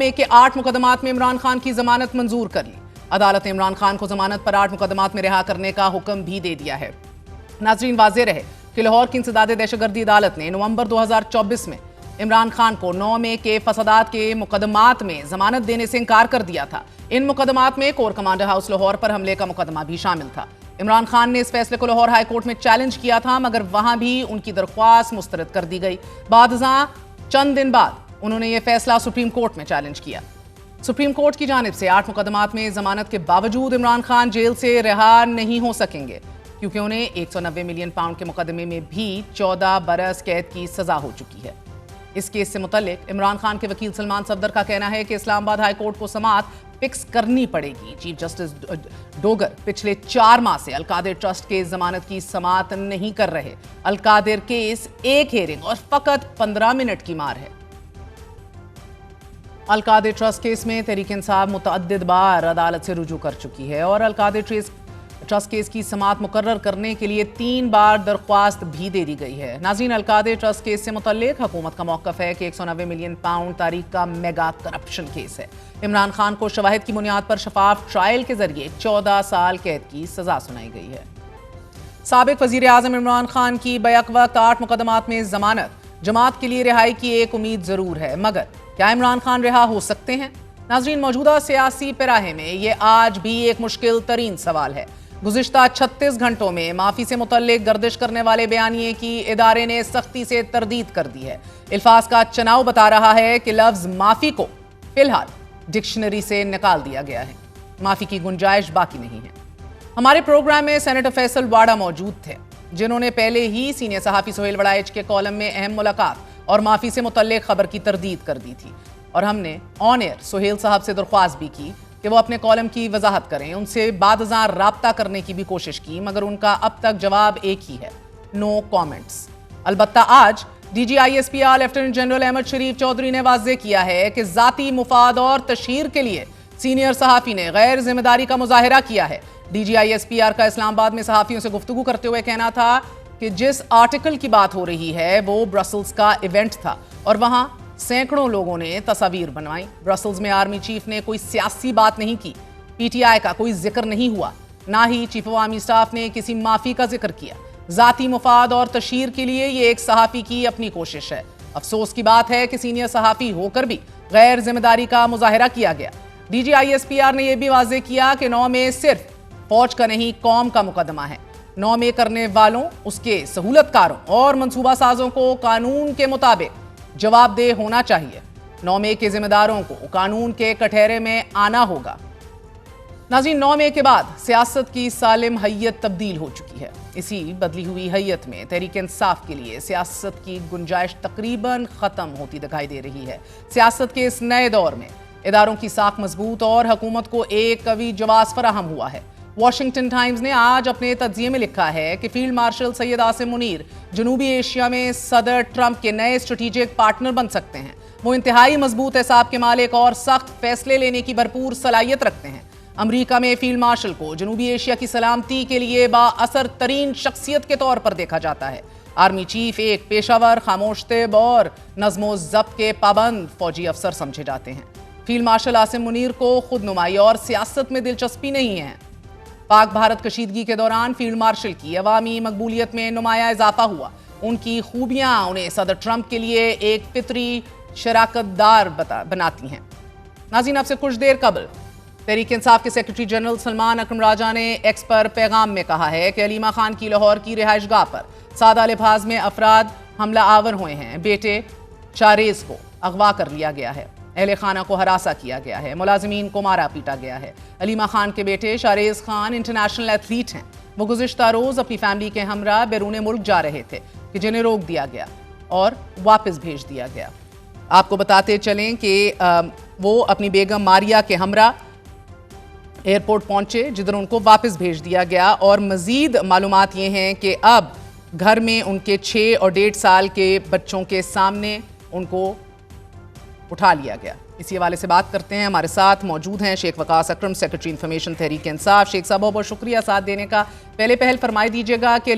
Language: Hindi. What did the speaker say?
में के 8 मुकदमात में इमरान खान की जमानत मंजूर कर ली। अदालत ने इमरान खान को जमानत पर 8 मुकदमात में रिहा करने का हुक्म भी दे दिया है। नाजरीन, वाज़ेह रहे कि लाहौर की इंसदाद दहशतगर्दी अदालत ने नवंबर 2024 में इमरान खान को 9 में के फसादात के मुकदमात में जमानत देने से इनकार कर दिया था। इन मुकदमात में कोर कमांडर हाउस लाहौर पर हमले का मुकदमा भी शामिल था। इमरान खान ने इस फैसले को लाहौर हाई कोर्ट में चैलेंज किया था, मगर वहां भी उनकी दरख्वास्त मुस्तरद कर दी गई। बादशाह चंद दिन बाद उन्होंने यह फैसला सुप्रीम कोर्ट में चैलेंज किया। सुप्रीम कोर्ट की जानिब से 8 मुकदमात में जमानत के बावजूद इमरान खान जेल से रिहा नहीं हो सकेंगे, क्योंकि उन्हें 190 मिलियन पाउंड के मुकदमे में भी 14 बरस कैद की सजा हो चुकी है। इस केस से मुतल्लिक इमरान खान के वकील सलमान सफदर का कहना है कि इस्लामाबाद हाई कोर्ट को समाअत फिक्स करनी पड़ेगी। चीफ जस्टिस डोगर पिछले 4 माह से अलकादिर ट्रस्ट के जमानत की समाअत नहीं कर रहे। अलकादिर केस एक हेयरिंग और फकत 15 मिनट की मार है। अलकादिर ट्रस्ट केस में तहरीक इंसाफ मुतअद्दिद बार अदालत से रुजू कर चुकी है और अलकादिर ट्रस्ट केस की समाअत मुकर्रर करने के लिए 3 बार दरख्वास्त भी दे दी गई है। नाज़रीन, अलकादिर ट्रस्ट केस से मुतल्लिक हुकूमत का मौक़िफ़ है कि 190 मिलियन पाउंड तारीख का मेगा करप्शन केस है। इमरान खान को शवाहिद की बुनियाद पर शफाफ ट्रायल के जरिए 14 साल कैद की सजा सुनाई गई है। साबिक वज़ीर आज़म इमरान खान की बैक वक्त 8 मुकदमात में जमानत, जमात के लिए रिहाई की एक उम्मीद जरूर है, मगर क्या इमरान खान रिहा हो सकते हैं? नाज़रीन, मौजूदा सियासी पैराहे में ये आज भी एक मुश्किल तरीन सवाल है। गुज़िश्ता 36 घंटों में माफ़ी से मुतल्लिक गर्दिश करने वाले बयानिए की इदारे ने सख्ती से तरदीद कर दी है। इल्फाज का चुनाव बता रहा है कि लफ्ज़ माफ़ी को फिलहाल डिक्शनरी से निकाल दिया गया है। माफ़ी की गुंजाइश बाकी नहीं है। हमारे प्रोग्राम में सेनेटर फैसल वाडा मौजूद थे, जिन्होंने पहले ही सीनियर सहाफ़ी सुहेल वड़ाइच के कॉलम में अहम मुलाकात और माफ़ी से मुतल्लिक खबर की तरदीद कर दी थी और हमने ऑन एयर सुहेल साहब से दरख्वास्त भी की कि वो अपने कॉलम की वजाहत करें। उनसे बादशाह राब्ता करने की भी कोशिश की, मगर उनका अब तक जवाब एक ही है, नो कॉमेंट्स। अलबत्ता आज DGISPR लेफ्टिनेंट जनरल अहमद शरीफ चौधरी ने वाज़ेह किया है कि ज़ाती मुफाद और तशहीर के लिए सीनियर सहाफ़ी ने गैर जिम्मेदारी का मुजाहिरा किया है। DGISPR का इस्लामाबाद में सहाफ़ियों से गुफ्तगू करते हुए कहना था कि जिस आर्टिकल की बात हो रही है वो ब्रसल्स का इवेंट था और वहाँ सैकड़ों लोगों ने तस्वीर बनवाई। ब्रसल्स में आर्मी चीफ ने कोई सियासी बात नहीं की, PTI का कोई जिक्र नहीं हुआ, ना ही चीफ ऑफ आर्मी स्टाफ ने किसी माफ़ी का जिक्र किया। ज़ाती मुफाद और तशहीर के लिए ये एक सहाफ़ी की अपनी कोशिश है। अफसोस की बात है कि सीनियर सहाफ़ी होकर भी गैर जिम्मेदारी का मुजाहिरा किया गया। DGISPR ने यह भी वाज़ेह किया कि 9 में सिर्फ फौज का नहीं, कौम का मुकदमा है। 9 में करने वालों, उसके सहूलतकारों और मनसूबा साजों को कानून के मुताबिक जवाबदेह होना चाहिए। 9 में के जिम्मेदारों को कानून के कटहरे में आना होगा। नाज़रीन, 9 में के बाद सियासत की सालिम हैयत तब्दील हो चुकी है। इसी बदली हुई हैयत में तहरीक इंसाफ के लिए सियासत की गुंजाइश तकरीबन ख़त्म होती दिखाई दे रही है। सियासत के इस नए दौर में इदारों की साख मजबूत और हुकूमत को एक कवी जवाब फराहम हुआ है। वॉशिंगटन टाइम्स ने आज अपने तज्जिये में लिखा है कि फील्ड मार्शल सैयद आसिम मुनीर जनूबी एशिया में सदर ट्रंप के नए स्ट्रेटेजिक पार्टनर बन सकते हैं। वो इंतहाई मजबूत एसाब के मालिक और सख्त फैसले लेने की भरपूर सलाहियत रखते हैं। अमरीका में फील्ड मार्शल को जनूबी एशिया की सलामती के लिए बाअसर तरीन शख्सियत के तौर पर देखा जाता है। आर्मी चीफ एक पेशावर, खामोशतिब और नज़्मो ज़ब्त के पाबंद फौजी अफसर समझे जाते हैं। फील्ड मार्शल आसिम मुनीर को खुद नुमाई और सियासत में दिलचस्पी नहीं है। पाक भारत कशीदगी के दौरान फील्ड मार्शल की अवामी मकबूलियत में नुमाया इजाफा हुआ। उनकी खूबियां उन्हें सदर ट्रंप के लिए एक फितरी शराकतदार बनाती हैं। नाज़रीन, आपसे कुछ देर कबल तहरीक इंसाफ के सेक्रेटरी जनरल सलमान अकरम राजा ने एक्स पर पैगाम में कहा है कि अलीमा खान की लाहौर की रिहाइशगाह पर सादा लिबास में अफराद हमला आवर हुए हैं। बेटे शारेज को अगवा कर लिया गया है, अहले खाना को हरासा किया गया है, मुलाजिमीन को मारा पीटा गया है। अलीमा खान के बेटे शारेज खान इंटरनेशनल एथलीट हैं। वो गुज़िश्ता रोज़ अपनी फैमिली के हमरा बैरून मुल्क जा रहे थे कि जिन्हें रोक दिया गया और वापस भेज दिया गया। आपको बताते चलें कि वो अपनी बेगम मारिया के हमरा एयरपोर्ट पहुंचे, जिधर उनको वापस भेज दिया गया। और मज़ीद मालूमात ये हैं कि अब घर में उनके 6 और 1.5 साल के बच्चों के सामने उनको उठा लिया गया। इसी हवाले से बात करते हैं। हमारे साथ मौजूद हैं शेख वकास अकरम, सेक्रेटरी इंफॉर्मेशन तहरीक इंसाफ। शेख साहब, बहुत बहुत शुक्रिया साथ देने का। पहले पहल फरमाई दीजिएगा कि